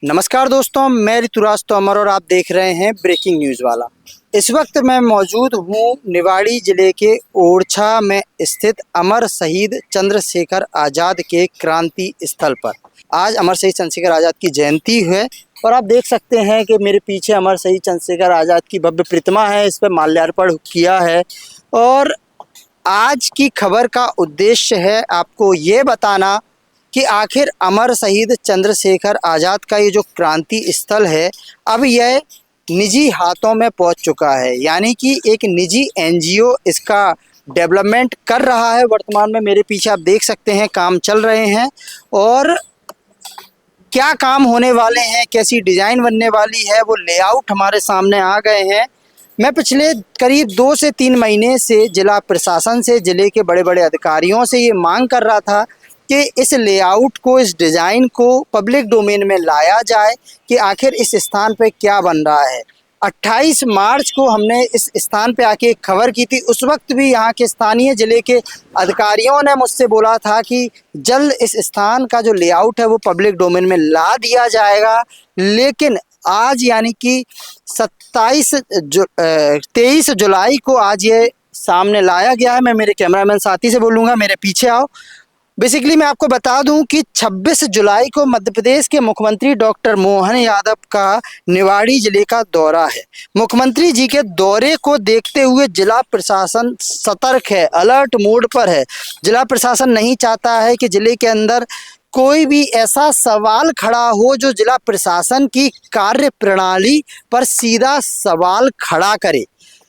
नमस्कार दोस्तों, मैं ऋतुराज तोमर और आप देख रहे हैं ब्रेकिंग न्यूज़ वाला। इस वक्त मैं मौजूद हूँ निवाड़ी जिले के ओरछा में स्थित अमर शहीद चंद्रशेखर आज़ाद के क्रांति स्थल पर। आज अमर शहीद चंद्रशेखर आज़ाद की जयंती है और आप देख सकते हैं कि मेरे पीछे अमर शहीद चंद्रशेखर आज़ाद की भव्य प्रतिमा है, इस पर माल्यार्पण किया है। और आज की खबर का उद्देश्य है आपको ये बताना कि आखिर अमर शहीद चंद्रशेखर आज़ाद का ये जो क्रांति स्थल है, अब यह निजी हाथों में पहुंच चुका है। यानी कि एक निजी एनजीओ इसका डेवलपमेंट कर रहा है। वर्तमान में मेरे पीछे आप देख सकते हैं काम चल रहे हैं और क्या काम होने वाले हैं, कैसी डिज़ाइन बनने वाली है, वो लेआउट हमारे सामने आ गए हैं। मैं पिछले करीब 2 से 3 महीने से जिला प्रशासन से, जिले के बड़े बड़े अधिकारियों से ये मांग कर रहा था कि इस लेआउट को, इस डिज़ाइन को पब्लिक डोमेन में लाया जाए कि आखिर इस स्थान पे क्या बन रहा है। 28 मार्च को हमने इस स्थान पे आके एक खबर की थी। उस वक्त भी यहाँ के स्थानीय जिले के अधिकारियों ने मुझसे बोला था कि जल्द इस स्थान का जो लेआउट है वो पब्लिक डोमेन में ला दिया जाएगा। लेकिन आज यानी कि 23 जुलाई को आज ये सामने लाया गया है। मैं मेरे कैमरामैन साथी से बोलूँगा, मेरे पीछे आओ। बेसिकली मैं आपको बता दूं कि 26 जुलाई को मध्य प्रदेश के मुख्यमंत्री डॉक्टर मोहन यादव का निवाड़ी जिले का दौरा है। मुख्यमंत्री जी के दौरे को देखते हुए जिला प्रशासन सतर्क है, अलर्ट मोड पर है। जिला प्रशासन नहीं चाहता है कि जिले के अंदर कोई भी ऐसा सवाल खड़ा हो जो जिला प्रशासन की कार्य प्रणाली पर सीधा सवाल खड़ा करे।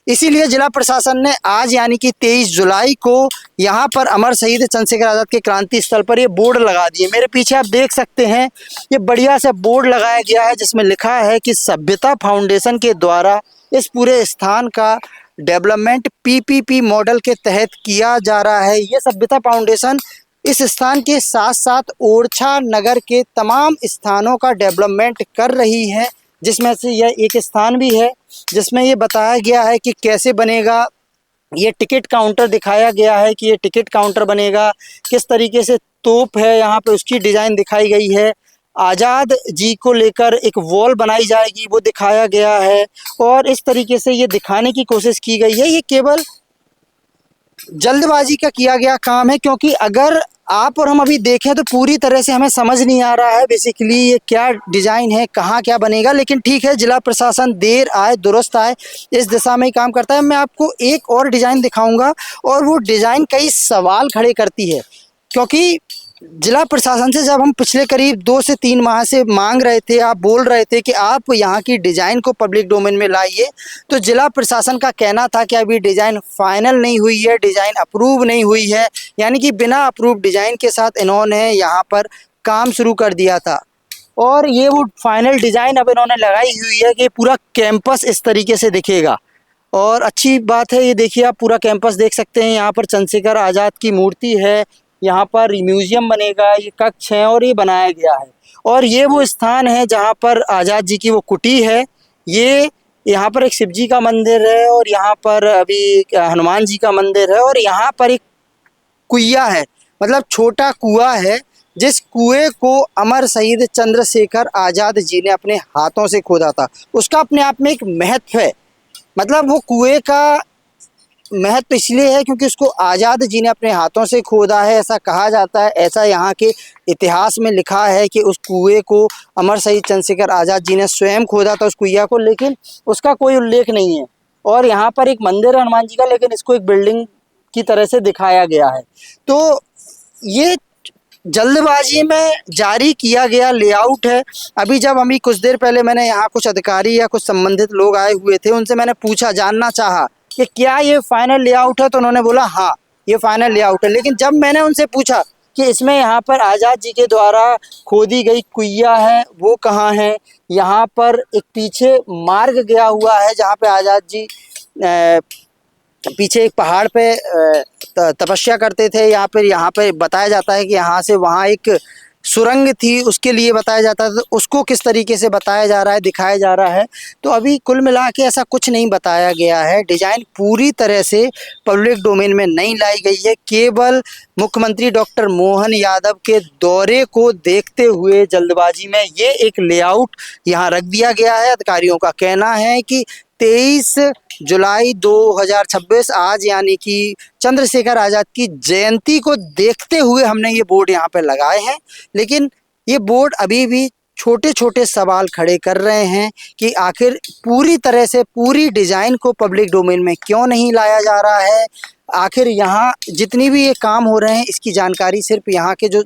इसीलिए जिला प्रशासन ने आज यानी कि 23 जुलाई को यहाँ पर अमर शहीद चंद्रशेखर आज़ाद के क्रांति स्थल पर ये बोर्ड लगा दिए। मेरे पीछे आप देख सकते हैं, ये बढ़िया सा बोर्ड लगाया गया है जिसमें लिखा है कि सभ्यता फाउंडेशन के द्वारा इस पूरे स्थान का डेवलपमेंट पीपीपी मॉडल के तहत किया जा रहा है। ये सभ्यता फाउंडेशन इस स्थान के साथ साथ ओरछा नगर के तमाम स्थानों का डेवलपमेंट कर रही है, जिसमें से यह एक स्थान भी है जिसमें ये बताया गया है कि कैसे बनेगा। ये टिकट काउंटर दिखाया गया है कि ये टिकट काउंटर बनेगा, किस तरीके से तोप है यहाँ पे उसकी डिज़ाइन दिखाई गई है। आज़ाद जी को लेकर एक वॉल बनाई जाएगी, वो दिखाया गया है। और इस तरीके से ये दिखाने की कोशिश की गई है। ये केवल जल्दबाजी का किया गया काम है, क्योंकि अगर आप और हम अभी देखें तो पूरी तरह से हमें समझ नहीं आ रहा है बेसिकली ये क्या डिज़ाइन है, कहाँ क्या बनेगा। लेकिन ठीक है, जिला प्रशासन देर आए दुरुस्त आए, इस दिशा में ही काम करता है। मैं आपको एक और डिज़ाइन दिखाऊंगा और वो डिज़ाइन कई सवाल खड़े करती है, क्योंकि जिला प्रशासन से जब हम पिछले करीब 2 से 3 माह से मांग रहे थे, आप बोल रहे थे कि आप यहाँ की डिज़ाइन को पब्लिक डोमेन में लाइए, तो जिला प्रशासन का कहना था कि अभी डिज़ाइन फाइनल नहीं हुई है, डिज़ाइन अप्रूव नहीं हुई है। यानी कि बिना अप्रूव डिज़ाइन के साथ इन्होंने यहाँ पर काम शुरू कर दिया था। और ये वो फाइनल डिज़ाइन अब इन्होंने लगाई हुई है कि पूरा कैंपस इस तरीके से दिखेगा। और अच्छी बात है, ये देखिए आप पूरा कैंपस देख सकते हैं। यहाँ पर चंद्रशेखर आज़ाद की मूर्ति है, यहाँ पर म्यूजियम बनेगा, ये कक्ष है और ये बनाया गया है। और ये वो स्थान है जहाँ पर आज़ाद जी की वो कुटी है। ये यहाँ पर एक शिव जी का मंदिर है और यहाँ पर अभी हनुमान जी का मंदिर है और यहाँ पर एक कुइया है, मतलब छोटा कुआं है, जिस कुएं को अमर शहीद चंद्रशेखर आज़ाद जी ने अपने हाथों से खोदा था। उसका अपने आप में एक महत्व है। मतलब वो कुएं का महत्व इसलिए है क्योंकि उसको आज़ाद जी ने अपने हाथों से खोदा है, ऐसा कहा जाता है। ऐसा यहाँ के इतिहास में लिखा है कि उस कुएं को अमर शहीद चंद्रशेखर आज़ाद जी ने स्वयं खोदा था, उस कुइया को, लेकिन उसका कोई उल्लेख नहीं है। और यहाँ पर एक मंदिर है हनुमान जी का, लेकिन इसको एक बिल्डिंग की तरह से दिखाया गया है। तो ये जल्दबाजी में जारी किया गया लेआउट है। अभी कुछ देर पहले मैंने यहाँ कुछ अधिकारी या कुछ संबंधित लोग आए हुए थे, उनसे मैंने पूछा, जानना चाहा कि क्या ये फाइनल लेआउट है, तो उन्होंने बोला हाँ ये फाइनल लेआउट है। लेकिन जब मैंने उनसे पूछा कि इसमें यहाँ पर आज़ाद जी के द्वारा खोदी गई कुइया है वो कहाँ है, यहाँ पर एक पीछे मार्ग गया हुआ है जहाँ पे आज़ाद जी पीछे एक पहाड़ पे तपस्या करते थे, यहाँ पे बताया जाता है कि यहाँ से वहाँ एक सुरंग थी उसके लिए बताया जाता था, तो उसको किस तरीके से बताया जा रहा है, दिखाया जा रहा है। तो अभी कुल मिला के ऐसा कुछ नहीं बताया गया है। डिजाइन पूरी तरह से पब्लिक डोमेन में नहीं लाई गई है। केवल मुख्यमंत्री डॉक्टर मोहन यादव के दौरे को देखते हुए जल्दबाजी में ये एक लेआउट यहाँ रख दिया गया है। अधिकारियों का कहना है कि 23 जुलाई 2026 आज यानी कि चंद्रशेखर आज़ाद की जयंती को देखते हुए हमने ये बोर्ड यहाँ पे लगाए हैं। लेकिन ये बोर्ड अभी भी छोटे छोटे सवाल खड़े कर रहे हैं कि आखिर पूरी तरह से पूरी डिज़ाइन को पब्लिक डोमेन में क्यों नहीं लाया जा रहा है। आखिर यहाँ जितनी भी ये काम हो रहे हैं इसकी जानकारी सिर्फ यहाँ के जो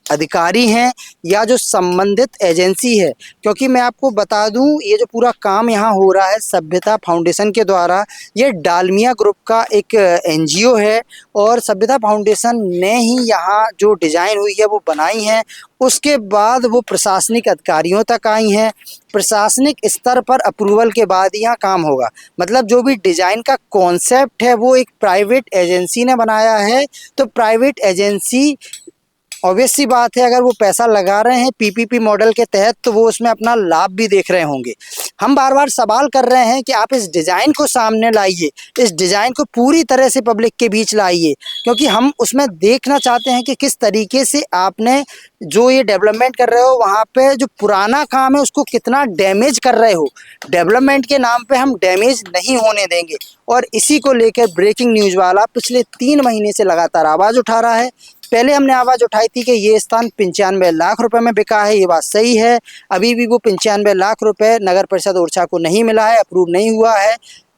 अधिकारी हैं या जो संबंधित एजेंसी है। क्योंकि मैं आपको बता दूं ये जो पूरा काम यहाँ हो रहा है सभ्यता फाउंडेशन के द्वारा, ये डालमिया ग्रुप का एक एनजीओ है और सभ्यता फाउंडेशन ने ही यहाँ जो डिज़ाइन हुई है वो बनाई है। उसके बाद वो प्रशासनिक अधिकारियों तक आई हैं। प्रशासनिक स्तर पर अप्रूवल के बाद यहाँ काम होगा। मतलब जो भी डिज़ाइन का कॉन्सेप्ट है वो एक प्राइवेट एजेंसी ने बनाया है। तो प्राइवेट एजेंसी ऑब्वियस सी बात है अगर वो पैसा लगा रहे हैं पीपीपी मॉडल के तहत तो वो उसमें अपना लाभ भी देख रहे होंगे। हम बार बार सवाल कर रहे हैं कि आप इस डिज़ाइन को सामने लाइए, इस डिज़ाइन को पूरी तरह से पब्लिक के बीच लाइए, क्योंकि हम उसमें देखना चाहते हैं कि किस तरीके से आपने जो ये डेवलपमेंट कर रहे हो वहाँ पे जो पुराना काम है उसको कितना डैमेज कर रहे हो। डेवलपमेंट के नाम पे हम डैमेज नहीं होने देंगे। और इसी को लेकर ब्रेकिंग न्यूज़ वाला पिछले 3 महीने से लगातार आवाज़ उठा रहा है। पहले हमने आवाज़ उठाई थी कि ये स्थान 95 लाख रुपए में बिका है, ये बात सही है। अभी भी वो 95 लाख रुपए नगर परिषद ओरछा को नहीं मिला है, अप्रूव नहीं हुआ है।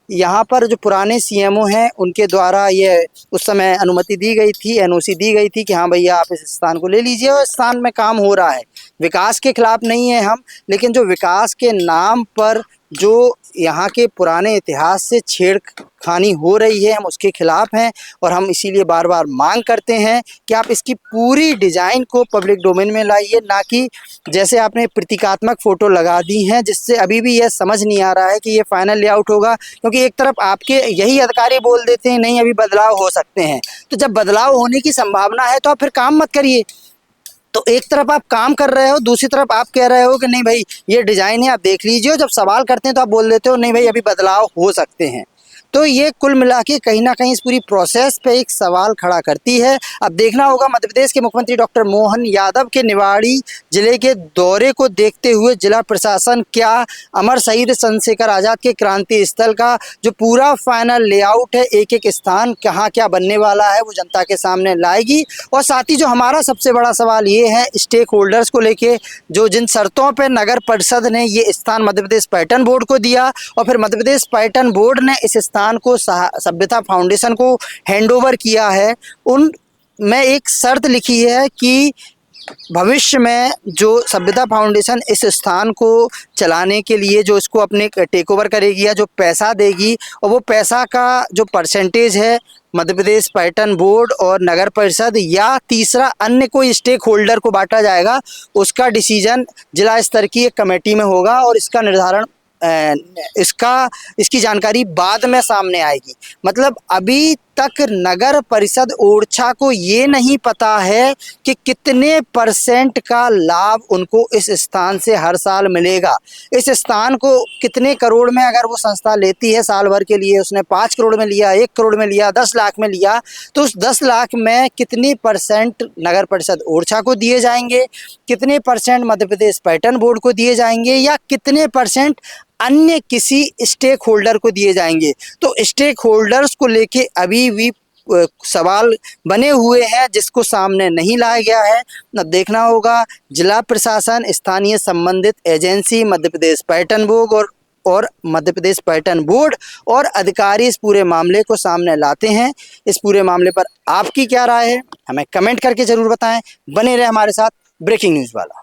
यहाँ पर जो पुराने सीएमओ हैं उनके द्वारा ये उस समय अनुमति दी गई थी, एनओसी दी गई थी कि हाँ भैया आप इस स्थान को ले लीजिए और स्थान में काम हो रहा है। विकास के खिलाफ नहीं है हम, लेकिन जो विकास के नाम पर जो यहाँ के पुराने इतिहास से छेड़खानी हो रही है हम उसके खिलाफ हैं। और हम इसीलिए बार बार मांग करते हैं कि आप इसकी पूरी डिज़ाइन को पब्लिक डोमेन में लाइए, ना कि जैसे आपने प्रतीकात्मक फ़ोटो लगा दी हैं जिससे अभी भी यह समझ नहीं आ रहा है कि ये फाइनल लेआउट होगा। क्योंकि एक तरफ आपके यही अधिकारी बोल देते हैं नहीं अभी बदलाव हो सकते हैं, तो जब बदलाव होने की संभावना है तो आप फिर काम मत करिए। तो एक तरफ आप काम कर रहे हो, दूसरी तरफ आप कह रहे हो कि नहीं भाई ये डिज़ाइन है आप देख लीजिए, जब सवाल करते हैं तो आप बोल देते हो नहीं भाई अभी बदलाव हो सकते हैं। तो ये कुल मिला के कहीं ना कहीं इस पूरी प्रोसेस पे एक सवाल खड़ा करती है। अब देखना होगा मध्य प्रदेश के मुख्यमंत्री डॉक्टर मोहन यादव के निवाड़ी जिले के दौरे को देखते हुए जिला प्रशासन क्या अमर शहीद चंद्रशेखर आज़ाद के क्रांति स्थल का जो पूरा फाइनल लेआउट है, एक एक स्थान कहाँ क्या बनने वाला है वो जनता के सामने लाएगी। और साथ ही जो हमारा सबसे बड़ा सवाल ये है स्टेक होल्डर्स को लेके, जो जिन शर्तों पर नगर परिषद ने ये स्थान मध्य प्रदेश पर्यटन बोर्ड को दिया और फिर मध्य प्रदेश पर्यटन बोर्ड ने इस स्थान को सभ्यता फाउंडेशन को हैंडओवर किया है, उन में एक शर्त लिखी है कि भविष्य में जो सभ्यता फाउंडेशन इस स्थान को चलाने के लिए जो इसको अपने टेक ओवर करेगी या जो पैसा देगी और वो पैसा का जो परसेंटेज है मध्य प्रदेश पर्यटन बोर्ड और नगर परिषद या तीसरा अन्य कोई स्टेक होल्डर को बांटा जाएगा, उसका डिसीजन जिला स्तर की एक कमेटी में होगा और इसका निर्धारण इसकी जानकारी बाद में सामने आएगी। मतलब अभी तक नगर परिषद ओरछा को ये नहीं पता है कि कितने % का लाभ उनको इस स्थान से हर साल मिलेगा। इस स्थान को कितने करोड़ में अगर वो संस्था लेती है साल भर के लिए, उसने 5 करोड़ में लिया, 1 करोड़ में लिया, 10 लाख में लिया, तो उस 10 लाख में कितने % नगर परिषद ओरछा को दिए जाएंगे, कितने % मध्य प्रदेश पर्यटन बोर्ड को दिए जाएंगे या कितने % अन्य किसी स्टेक होल्डर को दिए जाएंगे। तो स्टेक होल्डर्स को लेके अभी भी सवाल बने हुए हैं जिसको सामने नहीं लाया गया है। अब देखना होगा जिला प्रशासन, स्थानीय संबंधित एजेंसी, मध्य प्रदेश पर्यटन बोर्ड और मध्य प्रदेश पर्यटन बोर्ड और अधिकारी इस पूरे मामले को सामने लाते हैं। इस पूरे मामले पर आपकी क्या राय है हमें कमेंट करके ज़रूर बताएं। बने रहे हमारे साथ ब्रेकिंग न्यूज़ वाला।